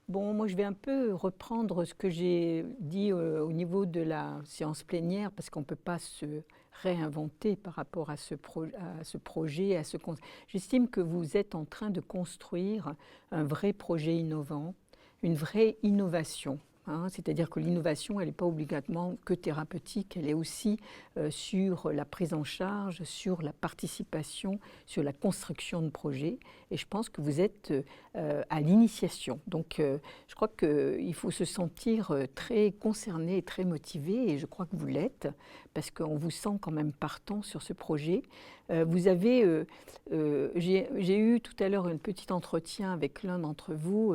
Bon, moi, je vais un peu reprendre ce que j'ai dit au niveau de la séance plénière, parce qu'on ne peut pas se réinventer par rapport à à ce projet. J'estime que vous êtes en train de construire un vrai projet innovant, une vraie innovation. C'est-à-dire que l'innovation, elle n'est pas obligatoirement que thérapeutique, elle est aussi sur la prise en charge, sur la participation, sur la construction de projets. Et je pense que vous êtes à l'initiation. Donc, je crois qu'il faut se sentir très concerné et très motivé, et je crois que vous l'êtes, parce qu'on vous sent quand même partant sur ce projet. J'ai eu tout à l'heure un petit entretien avec l'un d'entre vous,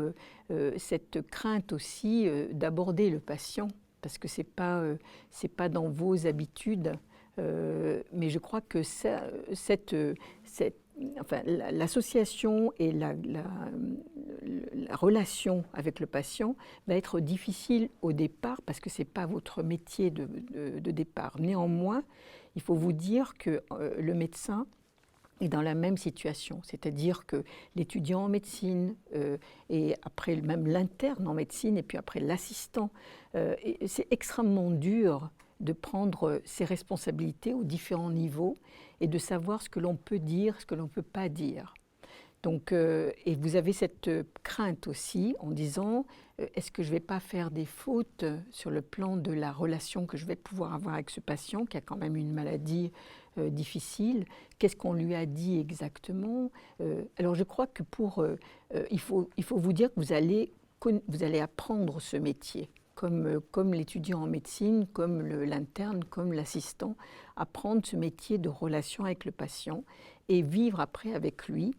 cette crainte aussi d'aborder le patient, parce que c'est pas dans vos habitudes. Mais je crois que l'association et la relation avec le patient va être difficile au départ parce que ce n'est pas votre métier de départ. Néanmoins, il faut vous dire que le médecin est dans la même situation, c'est-à-dire que l'étudiant en médecine et après même l'interne en médecine et puis après l'assistant, c'est extrêmement dur de prendre ses responsabilités aux différents niveaux et de savoir ce que l'on peut dire, ce que l'on ne peut pas dire. Donc, et vous avez cette crainte aussi en disant est-ce que je ne vais pas faire des fautes sur le plan de la relation que je vais pouvoir avoir avec ce patient qui a quand même une maladie difficile? Qu'est-ce qu'on lui a dit exactement? Alors je crois que il faut vous dire que vous allez apprendre ce métier. Comme l'étudiant en médecine, comme l'interne, comme l'assistant, apprendre ce métier de relation avec le patient et vivre après avec lui.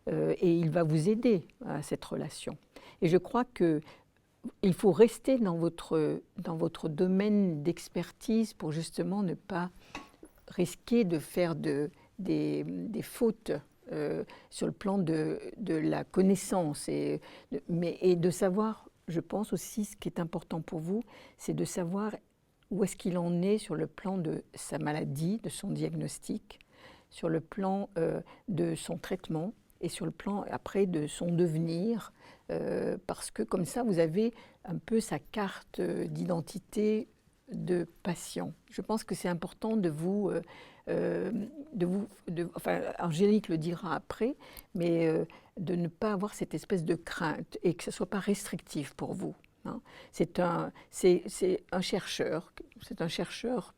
Et il va vous aider à cette relation. Et je crois qu'il faut rester dans votre domaine d'expertise pour justement ne pas risquer de faire des fautes sur le plan de la connaissance. Et de savoir, je pense aussi, ce qui est important pour vous, c'est de savoir où est-ce qu'il en est sur le plan de sa maladie, de son diagnostic, sur le plan de son traitement, et sur le plan après de son devenir, parce que comme ça, vous avez un peu sa carte d'identité de patient. Je pense que c'est important enfin, Angélique le dira après, mais de ne pas avoir cette espèce de crainte et que ce ne soit pas restrictif pour vous. C'est un chercheur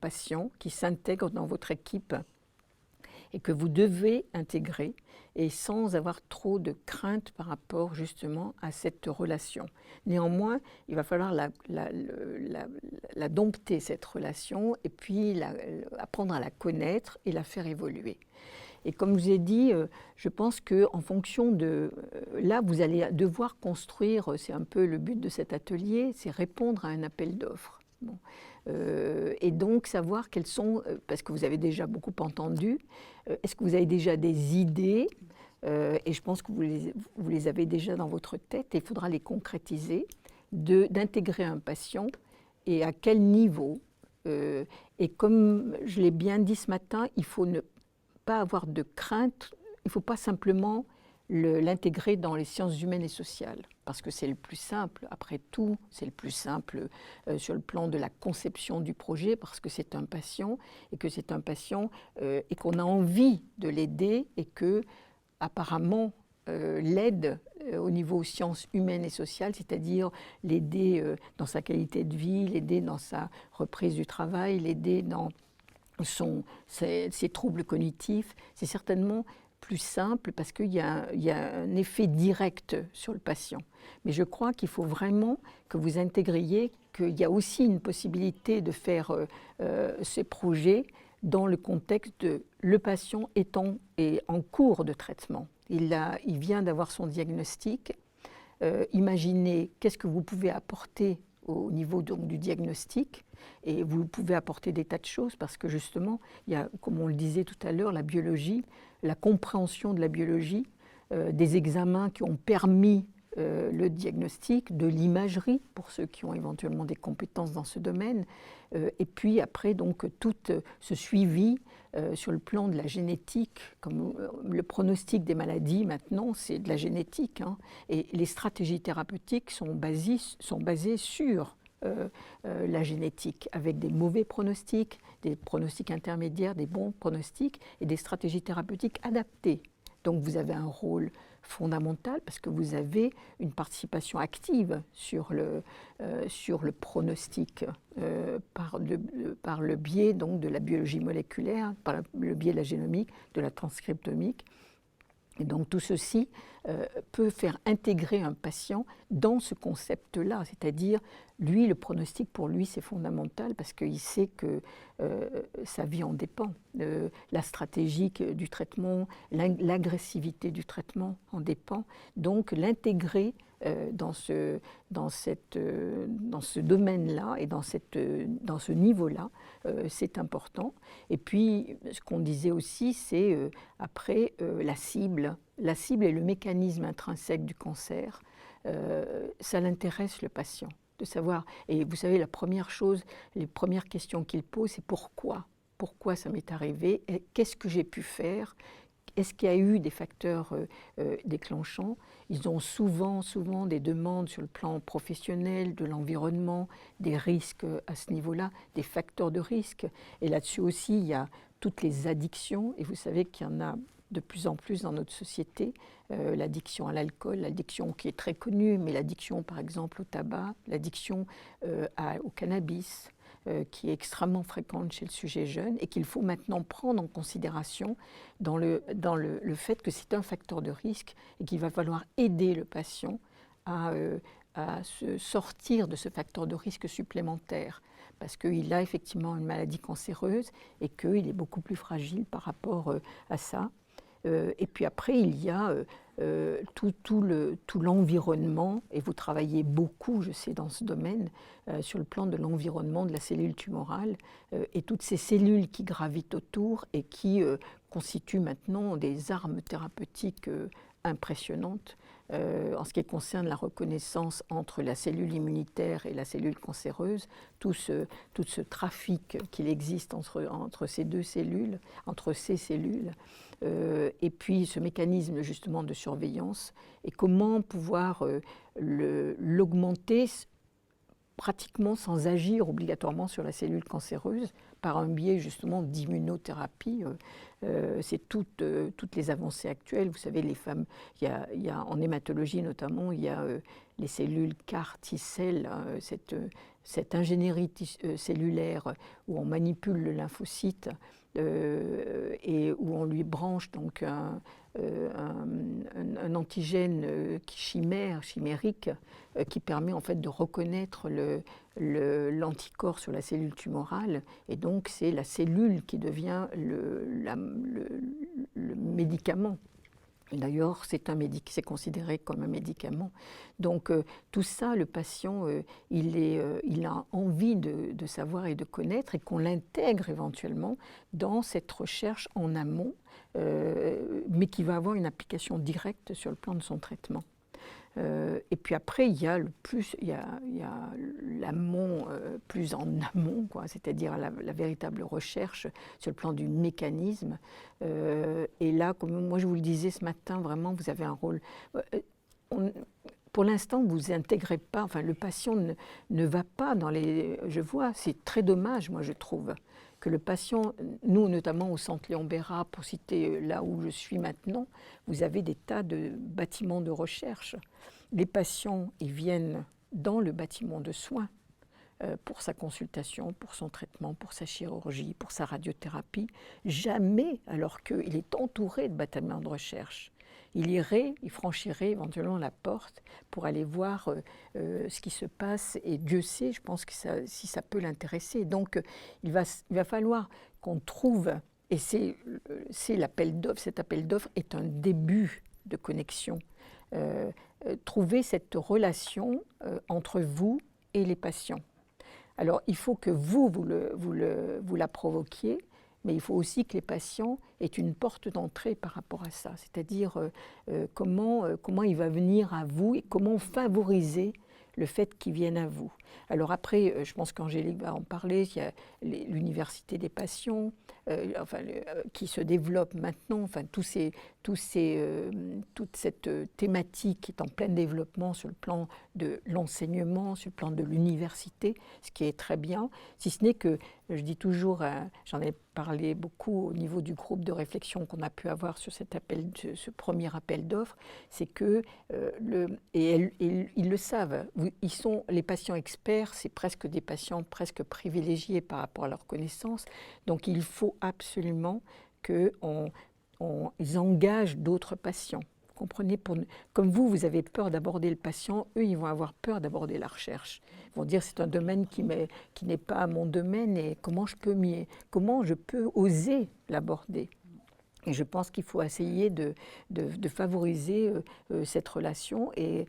patient qui s'intègre dans votre équipe et que vous devez intégrer et sans avoir trop de crainte par rapport justement à cette relation. Néanmoins, il va falloir la dompter, cette relation, et puis apprendre à la connaître et la faire évoluer. Et comme je vous ai dit, je pense qu'en fonction de... Là, vous allez devoir construire, c'est un peu le but de cet atelier, c'est répondre à un appel d'offres. Bon. Et donc savoir quelles sont, parce que vous avez déjà beaucoup entendu, est-ce que vous avez déjà des idées et je pense que vous les avez déjà dans votre tête et il faudra les concrétiser, d'intégrer un patient et à quel niveau. Et comme je l'ai bien dit ce matin, il faut ne pas avoir de crainte, il ne faut pas simplement l'intégrer dans les sciences humaines et sociales, parce que c'est le plus simple, après tout, c'est le plus simple sur le plan de la conception du projet, parce que c'est un patient, et que c'est un patient, et qu'on a envie de l'aider, et que, apparemment, l'aide au niveau sciences humaines et sociales, c'est-à-dire l'aider dans sa qualité de vie, l'aider dans sa reprise du travail, l'aider dans ses troubles cognitifs, c'est certainement plus simple parce qu'il y a un effet direct sur le patient. Mais je crois qu'il faut vraiment que vous intégriez qu'il y a aussi une possibilité de faire ces projets dans le contexte de le patient est en cours de traitement. Il vient d'avoir son diagnostic. Imaginez qu'est-ce que vous pouvez apporter au niveau donc, du diagnostic, et vous pouvez apporter des tas de choses parce que justement, il y a, comme on le disait tout à l'heure, la biologie, la compréhension de la biologie, des examens qui ont permis le diagnostic, de l'imagerie, pour ceux qui ont éventuellement des compétences dans ce domaine, et puis après, donc, tout ce suivi sur le plan de la génétique, comme le pronostic des maladies, maintenant, c'est de la génétique, hein, et les stratégies thérapeutiques sont basées sur la génétique, avec des mauvais pronostics, des pronostics intermédiaires, des bons pronostics, et des stratégies thérapeutiques adaptées. Donc vous avez un rôle fondamental parce que vous avez une participation active sur le pronostic par le biais donc, de la biologie moléculaire, par le biais de la génomique, de la transcriptomique. Et donc tout ceci peut faire intégrer un patient dans ce concept-là, c'est-à-dire, lui, le pronostic pour lui, c'est fondamental parce qu'il sait que sa vie en dépend. La stratégie du traitement, l'agressivité du traitement en dépend. Donc l'intégrer dans ce domaine-là et dans ce niveau-là, c'est important. Et puis, ce qu'on disait aussi, c'est après la cible. La cible est le mécanisme intrinsèque du cancer. Ça l'intéresse le patient de savoir. Et vous savez, la première chose, les premières questions qu'il pose, c'est pourquoi ? Pourquoi ça m'est arrivé ? Qu'est-ce que j'ai pu faire ? Est-ce qu'il y a eu des facteurs déclenchants ? Ils ont souvent des demandes sur le plan professionnel, de l'environnement, des risques à ce niveau-là, des facteurs de risque. Et là-dessus aussi, il y a toutes les addictions. Et vous savez qu'il y en a de plus en plus dans notre société. L'addiction à l'alcool, l'addiction qui est très connue, mais l'addiction par exemple au tabac, l'addiction au cannabis, qui est extrêmement fréquente chez le sujet jeune et qu'il faut maintenant prendre en considération dans le fait que c'est un facteur de risque et qu'il va falloir aider le patient à se sortir de ce facteur de risque supplémentaire parce qu'il a effectivement une maladie cancéreuse et qu'il est beaucoup plus fragile par rapport à ça. Et puis après, il y a tout l'environnement, et vous travaillez beaucoup, je sais, dans ce domaine, sur le plan de l'environnement de la cellule tumorale, et toutes ces cellules qui gravitent autour et qui constituent maintenant des armes thérapeutiques impressionnantes. En ce qui concerne la reconnaissance entre la cellule immunitaire et la cellule cancéreuse, tout ce trafic qu'il existe entre ces deux cellules, entre ces cellules, et puis ce mécanisme justement de surveillance, et comment pouvoir l'augmenter pratiquement sans agir obligatoirement sur la cellule cancéreuse, par un biais justement d'immunothérapie. C'est toutes les avancées actuelles. Vous savez, les femmes, il y a en hématologie notamment, il y a les cellules CAR T-cell, cette ingénierie cellulaire où on manipule le lymphocyte et où on lui branche donc un antigène chimérique qui permet en fait de reconnaître l'anticorps sur la cellule tumorale, et donc c'est la cellule qui devient le médicament. D'ailleurs, c'est considéré comme un médicament. Donc tout ça, le patient, il a envie de savoir et de connaître, et qu'on l'intègre éventuellement dans cette recherche en amont, mais qui va avoir une application directe sur le plan de son traitement. Et puis après, il y a l'amont, plus en amont, c'est-à-dire la véritable recherche sur le plan du mécanisme. Et là, comme moi je vous le disais ce matin, vraiment, vous avez un rôle. Pour l'instant, vous n'intégrez pas, enfin, le patient ne va pas dans les. Je vois, c'est très dommage, moi je trouve, que le patient, nous notamment au Centre Léon Bérard, pour citer là où je suis maintenant, vous avez des tas de bâtiments de recherche. Les patients, ils viennent dans le bâtiment de soins pour sa consultation, pour son traitement, pour sa chirurgie, pour sa radiothérapie. Jamais, alors qu'il est entouré de bâtiments de recherche. Il franchirait éventuellement la porte pour aller voir ce qui se passe, et Dieu sait, je pense que si ça peut l'intéresser. Donc il va falloir qu'on trouve, et c'est l'appel d'offres, cet appel d'offres est un début de connexion, trouver cette relation entre vous et les patients. Alors il faut que vous la provoquiez, mais il faut aussi que les patients aient une porte d'entrée par rapport à ça, c'est-à-dire comment il va venir à vous et comment favoriser le fait qu'ils viennent à vous. Alors après, je pense qu'Angélique va en parler, il y a l'université des patients, qui se développe maintenant, toute cette thématique est en plein développement sur le plan de l'enseignement, sur le plan de l'université, ce qui est très bien, si ce n'est que, je dis toujours, j'en ai parlé beaucoup au niveau du groupe de réflexion qu'on a pu avoir sur ce premier appel d'offres, c'est que, ils le savent, les patients experts, c'est presque des patients presque privilégiés par rapport à leurs connaissances, donc il faut absolument qu'ils engagent d'autres patients. Vous comprenez, comme vous avez peur d'aborder le patient, eux, ils vont avoir peur d'aborder la recherche. Ils vont dire c'est un domaine qui n'est pas mon domaine et comment je peux oser l'aborder. Et je pense qu'il faut essayer de favoriser cette relation et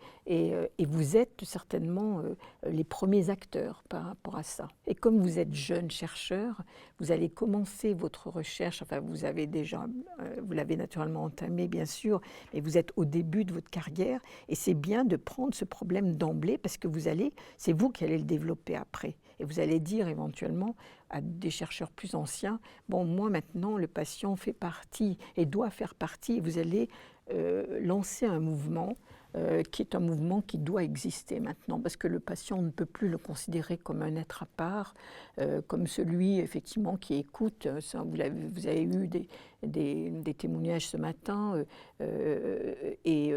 vous êtes certainement les premiers acteurs par rapport à ça. Et comme vous êtes jeune chercheur, vous allez commencer votre recherche, enfin vous l'avez naturellement entamé bien sûr, mais vous êtes au début de votre carrière et c'est bien de prendre ce problème d'emblée parce que c'est vous qui allez le développer après. Et vous allez dire éventuellement à des chercheurs plus anciens, bon, moi maintenant, le patient fait partie et doit faire partie, et vous allez lancer un mouvement qui est un mouvement qui doit exister maintenant, parce que le patient, on ne peut plus le considérer comme un être à part, comme celui, effectivement, qui écoute. Vous avez eu des témoignages ce matin, et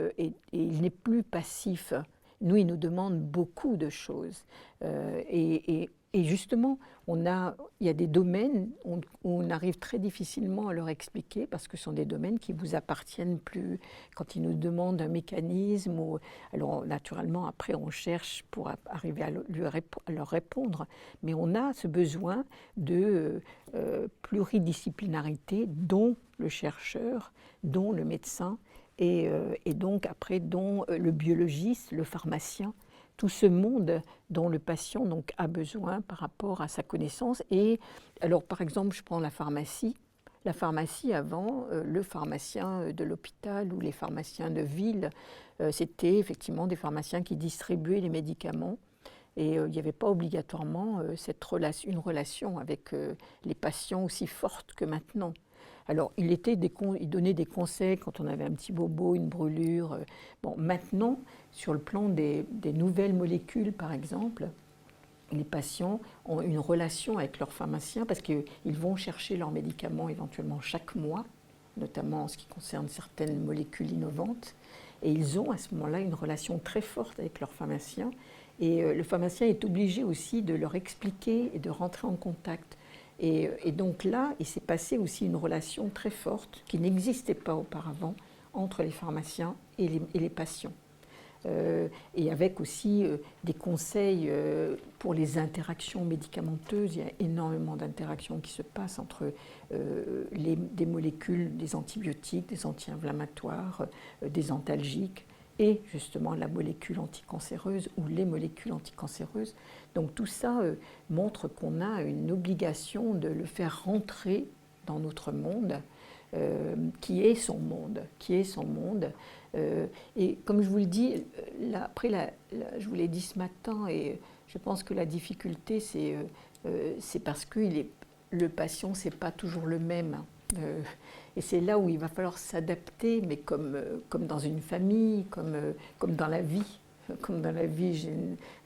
il n'est plus passif. Nous, il nous demande beaucoup de choses. Et justement, il y a des domaines où on arrive très difficilement à leur expliquer parce que ce sont des domaines qui vous appartiennent plus. Quand ils nous demandent un mécanisme, alors naturellement, après, on cherche pour arriver à leur répondre. Mais on a ce besoin de pluridisciplinarité dont le chercheur, dont le médecin, et donc après, dont le biologiste, le pharmacien, tout ce monde dont le patient donc, a besoin par rapport à sa connaissance. Et alors, par exemple, je prends la pharmacie. La pharmacie, avant, le pharmacien de l'hôpital ou les pharmaciens de ville, c'était effectivement des pharmaciens qui distribuaient les médicaments. Et il n'y avait pas obligatoirement une relation avec les patients aussi forte que maintenant. Alors, il donnait des conseils quand on avait un petit bobo, une brûlure. Bon, maintenant, sur le plan des nouvelles molécules, par exemple, les patients ont une relation avec leur pharmacien parce qu'ils vont chercher leurs médicaments éventuellement chaque mois, notamment en ce qui concerne certaines molécules innovantes. Et ils ont à ce moment-là une relation très forte avec leur pharmacien. Et le pharmacien est obligé aussi de leur expliquer et de rentrer en contact. Et donc là, il s'est passé aussi une relation très forte qui n'existait pas auparavant entre les pharmaciens et les patients. Et avec aussi des conseils pour les interactions médicamenteuses. Il y a énormément d'interactions qui se passent entre des molécules, des antibiotiques, des anti-inflammatoires, des antalgiques, et justement la molécule anticancéreuse ou les molécules anticancéreuses. Donc tout ça montre qu'on a une obligation de le faire rentrer dans notre monde, qui est son monde. Et comme je vous le dis, je vous l'ai dit ce matin, et je pense que la difficulté, c'est parce que le patient, ce n'est pas toujours le même. Et c'est là où il va falloir s'adapter, mais comme dans une famille, comme dans la vie. Comme dans la vie,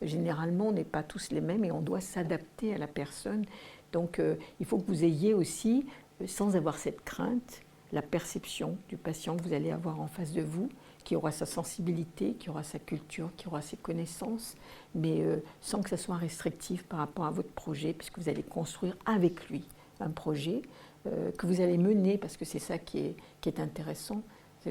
généralement, on n'est pas tous les mêmes et on doit s'adapter à la personne. Donc, il faut que vous ayez aussi, sans avoir cette crainte, la perception du patient que vous allez avoir en face de vous, qui aura sa sensibilité, qui aura sa culture, qui aura ses connaissances, mais sans que ça soit restrictif par rapport à votre projet, puisque vous allez construire avec lui un projet que vous allez mener, parce que c'est ça qui est intéressant.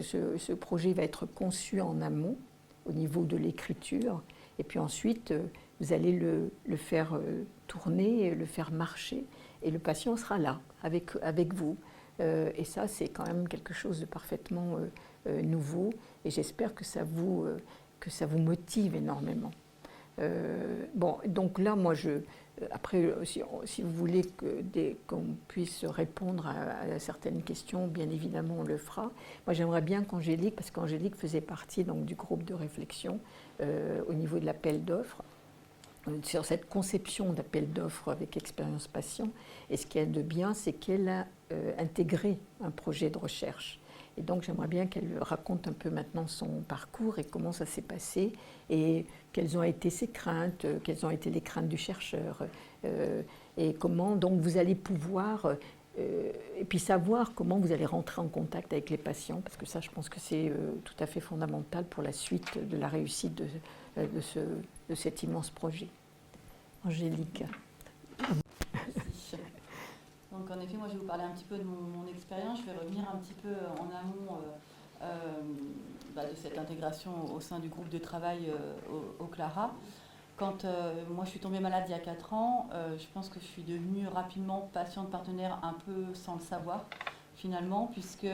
Ce projet va être conçu en amont, au niveau de l'écriture, et puis ensuite, vous allez le faire tourner, le faire marcher, et le patient sera là, avec vous. Et ça, c'est quand même quelque chose de parfaitement nouveau, et j'espère que ça vous motive énormément. Bon, donc là, moi, après, si vous voulez qu'on puisse répondre à certaines questions, bien évidemment, on le fera. Moi, j'aimerais bien qu'Angélique, parce qu'Angélique faisait partie donc, du groupe de réflexion au niveau de l'appel d'offres, sur cette conception d'appel d'offres avec expérience patient. Et ce qu'il y a de bien, c'est qu'elle a intégré un projet de recherche. Et donc j'aimerais bien qu'elle raconte un peu maintenant son parcours et comment ça s'est passé et quelles ont été ses craintes, quelles ont été les craintes du chercheur et comment donc vous allez pouvoir et puis savoir comment vous allez rentrer en contact avec les patients, parce que ça je pense que c'est tout à fait fondamental pour la suite de la réussite de cet immense projet. Angélique. Donc en effet, moi je vais vous parler un petit peu de mon expérience. Je vais revenir un petit peu en amont de cette intégration au sein du groupe de travail au Clara. Quand moi je suis tombée malade il y a 4 ans, je pense que je suis devenue rapidement patiente partenaire un peu sans le savoir finalement, puisque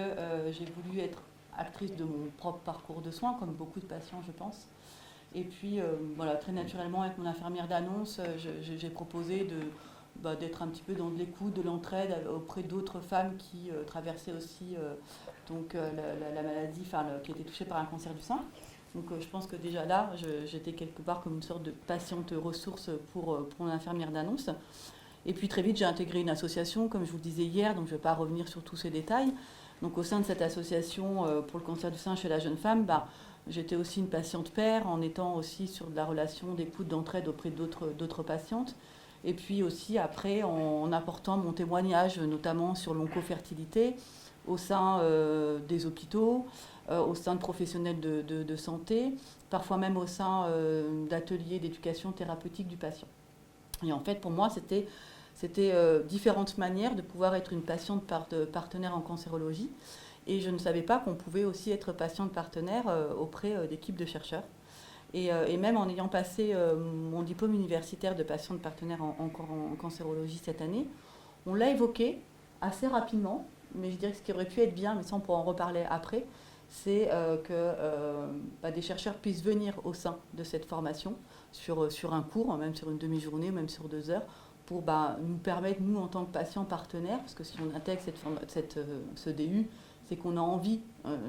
j'ai voulu être actrice de mon propre parcours de soins, comme beaucoup de patients je pense. Et puis, voilà, très naturellement, avec mon infirmière d'annonce, j'ai proposé d'être un petit peu dans de l'écoute, de l'entraide auprès d'autres femmes qui traversaient aussi la maladie, qui étaient touchées par un cancer du sein. Donc, je pense que déjà là, j'étais quelque part comme une sorte de patiente ressource pour mon infirmière d'annonce. Et puis, très vite, j'ai intégré une association, comme je vous le disais hier, donc je ne vais pas revenir sur tous ces détails. Donc, au sein de cette association pour le cancer du sein chez la jeune femme, j'étais aussi une patiente père en étant aussi sur de la relation d'écoute, d'entraide auprès d'autres patientes. Et puis aussi après en apportant mon témoignage, notamment sur l'oncofertilité au sein des hôpitaux, au sein de professionnels de santé, parfois même au sein d'ateliers d'éducation thérapeutique du patient. Et en fait, pour moi, c'était différentes manières de pouvoir être une patiente partenaire en cancérologie. Et je ne savais pas qu'on pouvait aussi être patiente partenaire auprès d'équipes de chercheurs. Et même en ayant passé mon diplôme universitaire de patiente partenaire en cancérologie cette année, on l'a évoqué assez rapidement, mais je dirais que ce qui aurait pu être bien, mais ça on pourra en reparler après, c'est que des chercheurs puissent venir au sein de cette formation sur un cours, même sur une demi-journée, même sur 2 heures, pour nous permettre, nous en tant que patients partenaires, parce que si on intègre ce DU, c'est qu'on a envie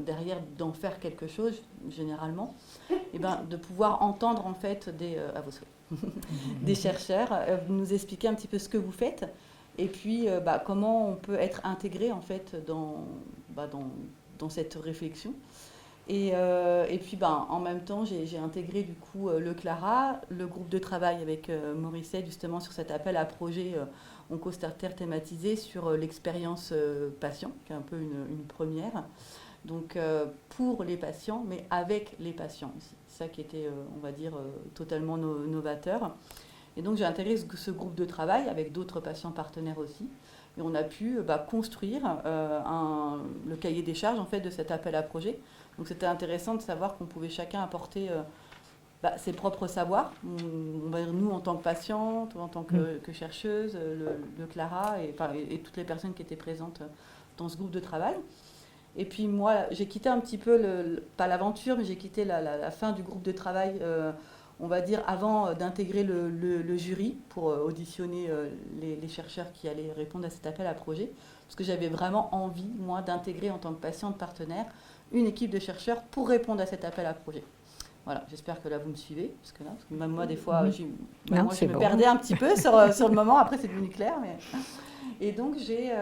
derrière d'en faire quelque chose, généralement, et de pouvoir entendre en fait des chercheurs nous expliquer un petit peu ce que vous faites, et puis comment on peut être intégré en fait dans cette réflexion. Et puis en même temps, j'ai intégré du coup le Clara, le groupe de travail avec Morissette, justement sur cet appel à projet OncoStarter thématisé sur l'expérience patient, qui est un peu une première. Donc pour les patients, mais avec les patients aussi. C'est ça qui était, on va dire, totalement novateur. Et donc j'ai intégré ce groupe de travail avec d'autres patients partenaires aussi. Et on a pu construire le cahier des charges en fait, de cet appel à projet. Donc c'était intéressant de savoir qu'on pouvait chacun apporter ses propres savoirs. Nous, en tant que patiente, en tant que chercheuse, le Clara et toutes les personnes qui étaient présentes dans ce groupe de travail. Et puis moi, j'ai quitté un petit peu, pas l'aventure, mais j'ai quitté la fin du groupe de travail, on va dire, avant d'intégrer le jury pour auditionner les chercheurs qui allaient répondre à cet appel à projet. Parce que j'avais vraiment envie, moi, d'intégrer en tant que patiente partenaire une équipe de chercheurs pour répondre à cet appel à projet. Voilà, j'espère que là vous me suivez, parce que même moi des fois, je me perdais un petit peu sur le moment, après c'est devenu clair. Mais... Et donc j'ai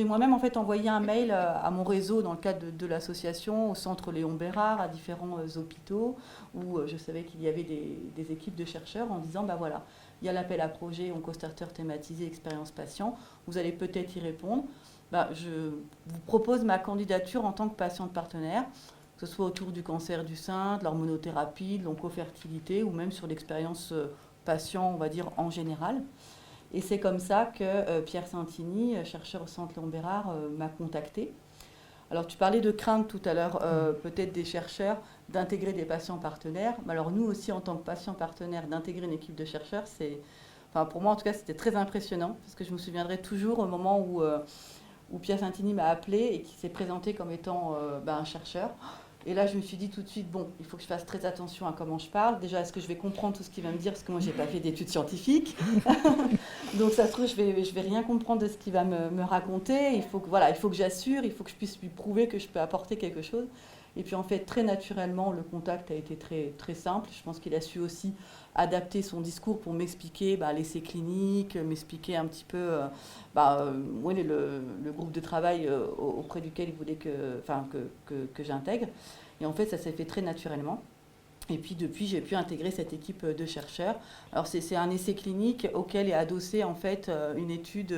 moi-même en fait envoyé un mail à mon réseau dans le cadre de l'association, au centre Léon Bérard, à différents hôpitaux, où je savais qu'il y avait des équipes de chercheurs en disant, voilà, il y a l'appel à projet OncoStarter thématisé expérience patient, vous allez peut-être y répondre. Je vous propose ma candidature en tant que patiente partenaire, que ce soit autour du cancer du sein, de l'hormonothérapie, de l'oncofertilité ou même sur l'expérience patient, on va dire, en général. Et c'est comme ça que Pierre Santini, chercheur au centre Léon Bérard, m'a contactée. Alors tu parlais de crainte tout à l'heure, peut-être des chercheurs, d'intégrer des patients partenaires. Mais alors nous aussi, en tant que patients partenaires, d'intégrer une équipe de chercheurs, pour moi en tout cas, c'était très impressionnant, parce que je me souviendrai toujours au moment où Pierre Santini m'a appelé et qui s'est présenté comme étant un chercheur. Et là, je me suis dit tout de suite, bon, il faut que je fasse très attention à comment je parle. Déjà, est-ce que je vais comprendre tout ce qu'il va me dire? Parce que moi, je n'ai pas fait d'études scientifiques. Donc, ça se trouve, je vais rien comprendre de ce qu'il va me raconter. Il faut que j'assure, il faut que je puisse lui prouver que je peux apporter quelque chose. Et puis, en fait, très naturellement, le contact a été très, très simple. Je pense qu'il a su aussi adapter son discours pour m'expliquer l'essai clinique, m'expliquer un petit peu le groupe de travail auprès duquel il voulait que j'intègre. Et en fait, ça s'est fait très naturellement. Et puis depuis, j'ai pu intégrer cette équipe de chercheurs. Alors c'est un essai clinique auquel est adossée en fait une étude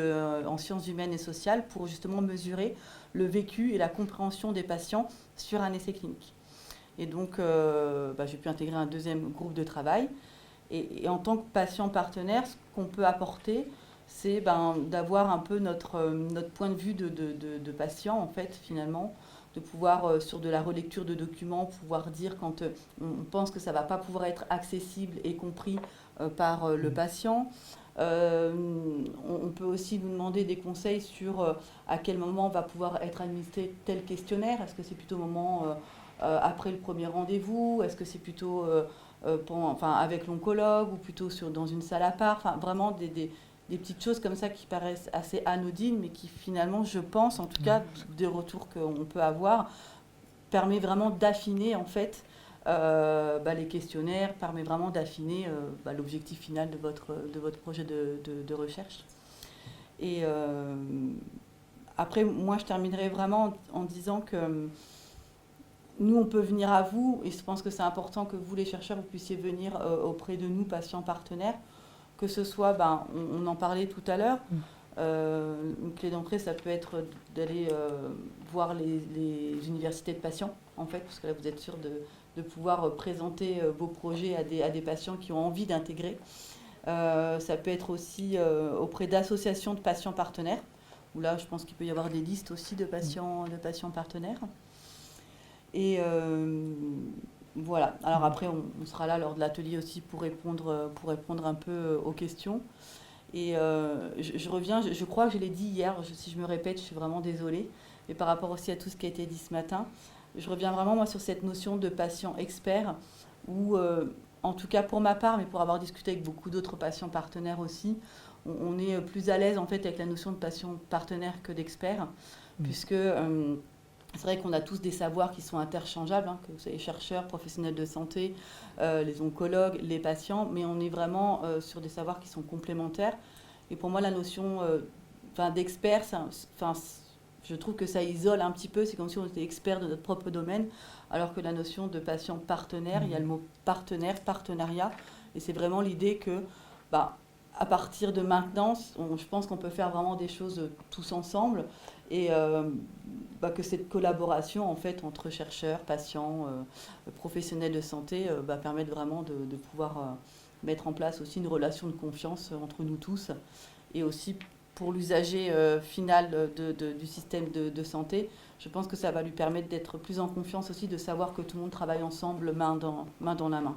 en sciences humaines et sociales pour justement mesurer le vécu et la compréhension des patients sur un essai clinique. Et donc j'ai pu intégrer un deuxième groupe de travail. Et en tant que patient partenaire, ce qu'on peut apporter, c'est d'avoir un peu notre point de vue de patient en fait finalement, de pouvoir, sur de la relecture de documents, pouvoir dire quand on pense que ça ne va pas pouvoir être accessible et compris par le patient. On peut aussi nous demander des conseils sur à quel moment va pouvoir être administré tel questionnaire. Est-ce que c'est plutôt au moment après le premier rendez-vous? Est-ce que c'est plutôt avec l'oncologue ou plutôt dans une salle à part? Enfin, vraiment des petites choses comme ça qui paraissent assez anodines, mais qui finalement, je pense, en tout cas, des retours qu'on peut avoir, permet vraiment d'affiner en fait les questionnaires, permet vraiment d'affiner l'objectif final de votre projet de recherche. Et après, moi, je terminerai vraiment en disant que nous, on peut venir à vous, et je pense que c'est important que vous, les chercheurs, vous puissiez venir auprès de nous, patients partenaires, que ce soit, on en parlait tout à l'heure, une clé d'entrée, ça peut être d'aller voir les universités de patients, en fait, parce que là, vous êtes sûr de pouvoir présenter vos projets à des patients qui ont envie d'intégrer. Ça peut être aussi auprès d'associations de patients partenaires, où là, je pense qu'il peut y avoir des listes aussi de patients partenaires. Et voilà. Alors après, on sera là lors de l'atelier aussi pour répondre un peu aux questions. Et je reviens, je crois que je l'ai dit hier, si je me répète, je suis vraiment désolée. Mais par rapport aussi à tout ce qui a été dit ce matin, je reviens vraiment moi sur cette notion de patient expert, où en tout cas pour ma part, mais pour avoir discuté avec beaucoup d'autres patients partenaires aussi, on est plus à l'aise en fait avec la notion de patient partenaire que d'expert, puisque c'est vrai qu'on a tous des savoirs qui sont interchangeables, que vous soyez chercheurs, professionnels de santé, les oncologues, les patients, mais on est vraiment sur des savoirs qui sont complémentaires. Et pour moi, la notion d'expert, je trouve que ça isole un petit peu, c'est comme si on était expert de notre propre domaine, alors que la notion de patient partenaire, il y a le mot partenaire, partenariat, et c'est vraiment l'idée que, à partir de maintenant, je pense qu'on peut faire vraiment des choses tous ensemble, et que cette collaboration en fait entre chercheurs, patients, professionnels de santé permette vraiment de pouvoir mettre en place aussi une relation de confiance entre nous tous, et aussi pour l'usager final du système de santé, je pense que ça va lui permettre d'être plus en confiance aussi, de savoir que tout le monde travaille ensemble, main dans la main.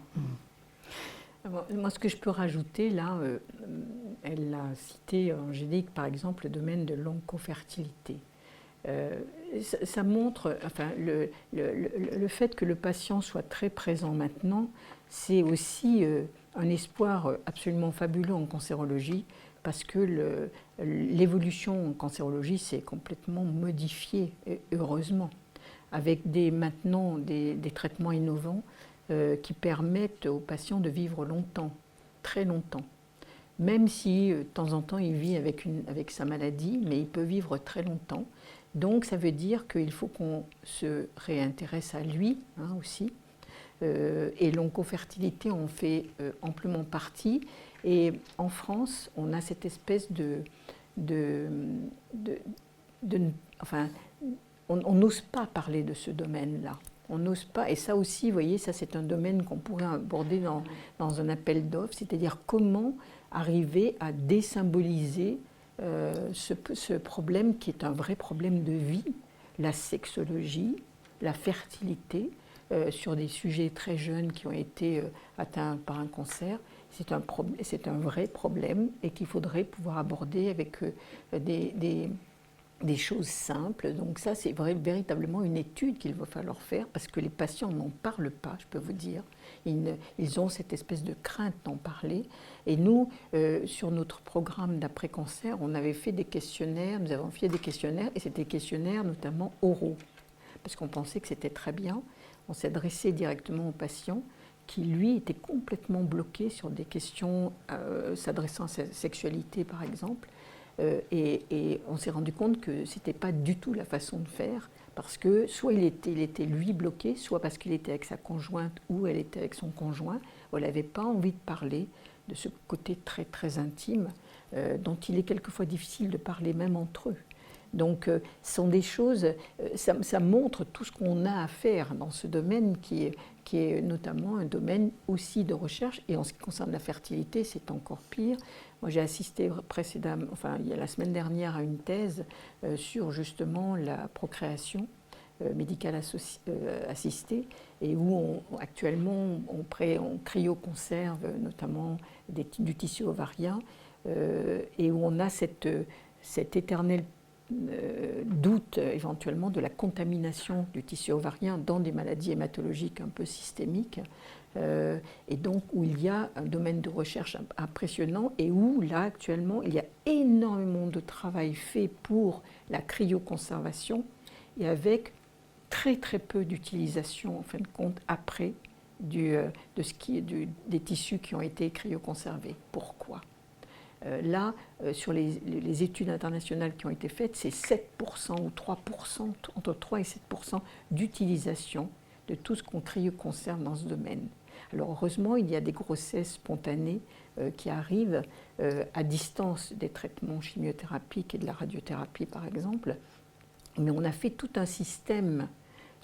Moi, ce que je peux rajouter là, elle a cité, Angélique, par exemple, le domaine de l'oncofertilité. Ça montre, le fait que le patient soit très présent maintenant, c'est aussi un espoir absolument fabuleux en cancérologie, parce que l'évolution en cancérologie s'est complètement modifiée, heureusement, avec maintenant des traitements innovants qui permettent aux patients de vivre longtemps, très longtemps. Même si de temps en temps il vit avec sa maladie, mais il peut vivre très longtemps. Donc ça veut dire qu'il faut qu'on se réintéresse à lui aussi. Et l'oncofertilité en fait amplement partie. Et en France, on a cette espèce on n'ose pas parler de ce domaine-là. On n'ose pas, et ça aussi, vous voyez, ça c'est un domaine qu'on pourrait aborder dans un appel d'offres, c'est-à-dire comment arriver à désymboliser ce problème qui est un vrai problème de vie, la sexologie, la fertilité, sur des sujets très jeunes qui ont été atteints par un cancer. C'est un vrai problème et qu'il faudrait pouvoir aborder avec des des choses simples. Donc ça, c'est véritablement une étude qu'il va falloir faire parce que les patients n'en parlent pas, je peux vous dire. Ils ont cette espèce de crainte d'en parler. Et nous, sur notre programme d'après-cancer, on avait fait des questionnaires, nous avons fait des questionnaires, et c'était des questionnaires notamment oraux, parce qu'on pensait que c'était très bien. On s'est adressé directement aux patients qui, lui, était complètement bloqué sur des questions s'adressant à sa sexualité, par exemple. Et on s'est rendu compte que ce n'était pas du tout la façon de faire, parce que soit il était lui bloqué, soit parce qu'il était avec sa conjointe ou elle était avec son conjoint, où elle n'avait pas envie de parler de ce côté très très intime dont il est quelquefois difficile de parler même entre eux. Donc ce sont des choses, ça montre tout ce qu'on a à faire dans ce domaine qui est notamment un domaine aussi de recherche. Et en ce qui concerne la fertilité, c'est encore pire. Moi, j'ai assisté précédemment, enfin, il y a la semaine dernière, à une thèse sur justement la procréation médicale assistée, et où actuellement on cryoconserve notamment du tissu ovarien, et où on a cet éternel doute éventuellement de la contamination du tissu ovarien dans des maladies hématologiques un peu systémiques, et donc où il y a un domaine de recherche impressionnant et où là actuellement il y a énormément de travail fait pour la cryoconservation et avec très très peu d'utilisation en fin de compte après des tissus qui ont été cryoconservés. Pourquoi ? Là, sur les études internationales qui ont été faites, c'est 7% ou 3%, entre 3 et 7% d'utilisation de tout ce qu'on cryoconserve dans ce domaine. Alors heureusement, il y a des grossesses spontanées qui arrivent à distance des traitements chimiothérapiques et de la radiothérapie par exemple, mais on a fait tout un système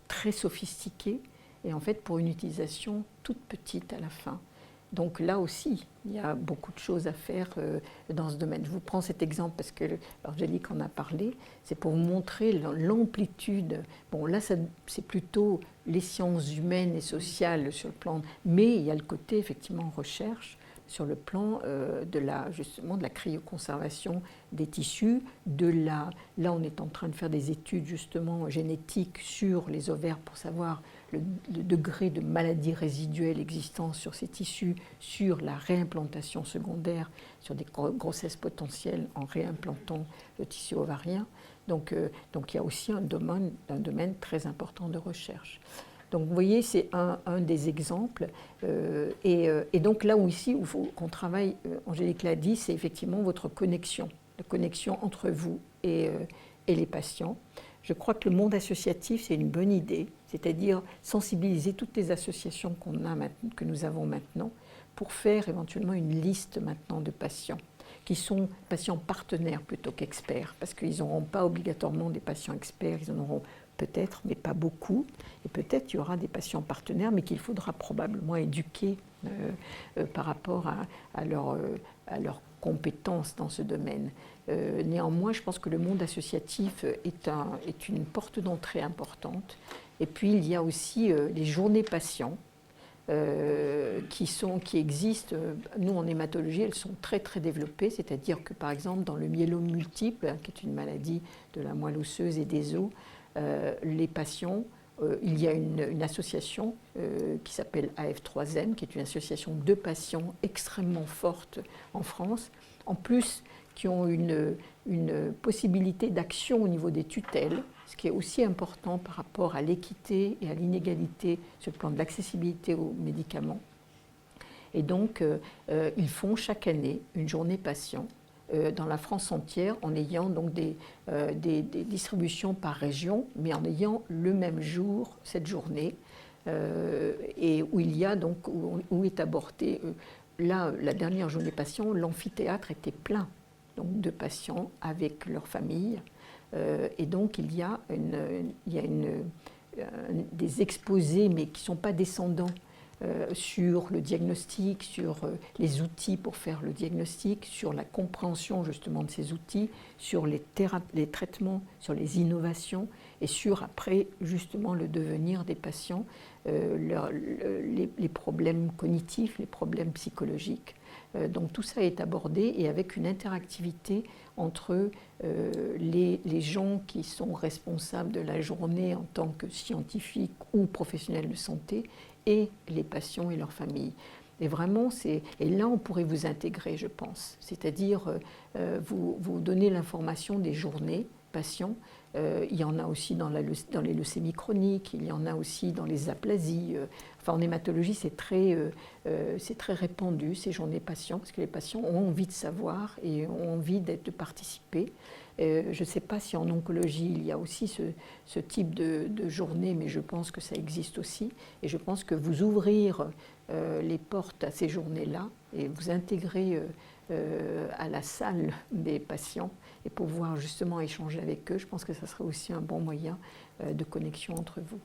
très sophistiqué et en fait pour une utilisation toute petite à la fin. Donc là aussi, il y a beaucoup de choses à faire dans ce domaine. Je vous prends cet exemple parce que Angélique en a parlé. C'est pour vous montrer l'amplitude. Bon, là, c'est plutôt les sciences humaines et sociales sur le plan, mais il y a le côté effectivement recherche sur le plan justement de la cryoconservation des tissus. Là, on est en train de faire des études justement génétiques sur les ovaires pour savoir le degré de maladie résiduelle existant sur ces tissus, sur la réimplantation secondaire, sur des grossesses potentielles en réimplantant le tissu ovarien. Donc il y a aussi un domaine très important de recherche. Donc vous voyez, c'est un des exemples. Et donc là où ici, il faut qu'on travaille, Angélique l'a dit, c'est effectivement votre connexion, la connexion entre vous et les patients. Je crois que le monde associatif, c'est une bonne idée, c'est-à-dire sensibiliser toutes les associations que nous avons maintenant pour faire éventuellement une liste maintenant de patients qui sont patients partenaires plutôt qu'experts, parce qu'ils n'auront pas obligatoirement des patients experts, ils en auront peut-être, mais pas beaucoup, et peut-être il y aura des patients partenaires, mais qu'il faudra probablement éduquer par rapport à leurs compétences dans ce domaine. Néanmoins, je pense que le monde associatif est une porte d'entrée importante. Et puis, il y a aussi les journées patients qui existent. Nous, en hématologie, elles sont très, très développées. C'est-à-dire que, par exemple, dans le myélome multiple, qui est une maladie de la moelle osseuse et des os, les patients, il y a une association qui s'appelle AF3M, qui est une association de patients extrêmement forte en France, en plus qui ont une possibilité d'action au niveau des tutelles, ce qui est aussi important par rapport à l'équité et à l'inégalité sur le plan de l'accessibilité aux médicaments. Et donc, ils font chaque année une journée patient dans la France entière, en ayant donc des distributions par région, mais en ayant le même jour, cette journée, et où il y a donc, où est abordé, là, la dernière journée patient, l'amphithéâtre était plein donc, de patients avec leurs familles, et donc il y a des exposés, mais qui ne sont pas descendants sur le diagnostic, sur les outils pour faire le diagnostic, sur la compréhension justement de ces outils, sur les traitements, sur les innovations et sur après justement le devenir des patients, les problèmes cognitifs, les problèmes psychologiques. Donc tout ça est abordé et avec une interactivité entre les gens qui sont responsables de la journée en tant que scientifiques ou professionnels de santé et les patients et leurs familles. Et vraiment, et là, on pourrait vous intégrer, je pense. C'est-à-dire, vous donner l'information des journées patients. Il y en a aussi dans les leucémies chroniques, il y en a aussi dans les aplasies. Enfin, en hématologie, c'est très répandu, ces journées patients, parce que les patients ont envie de savoir et ont envie de participer. Je ne sais pas si en oncologie, il y a aussi ce type de journée, mais je pense que ça existe aussi. Et je pense que vous ouvrir les portes à ces journées-là et vous intégrer à la salle des patients et pouvoir justement échanger avec eux, je pense que ça serait aussi un bon moyen de connexion entre vous.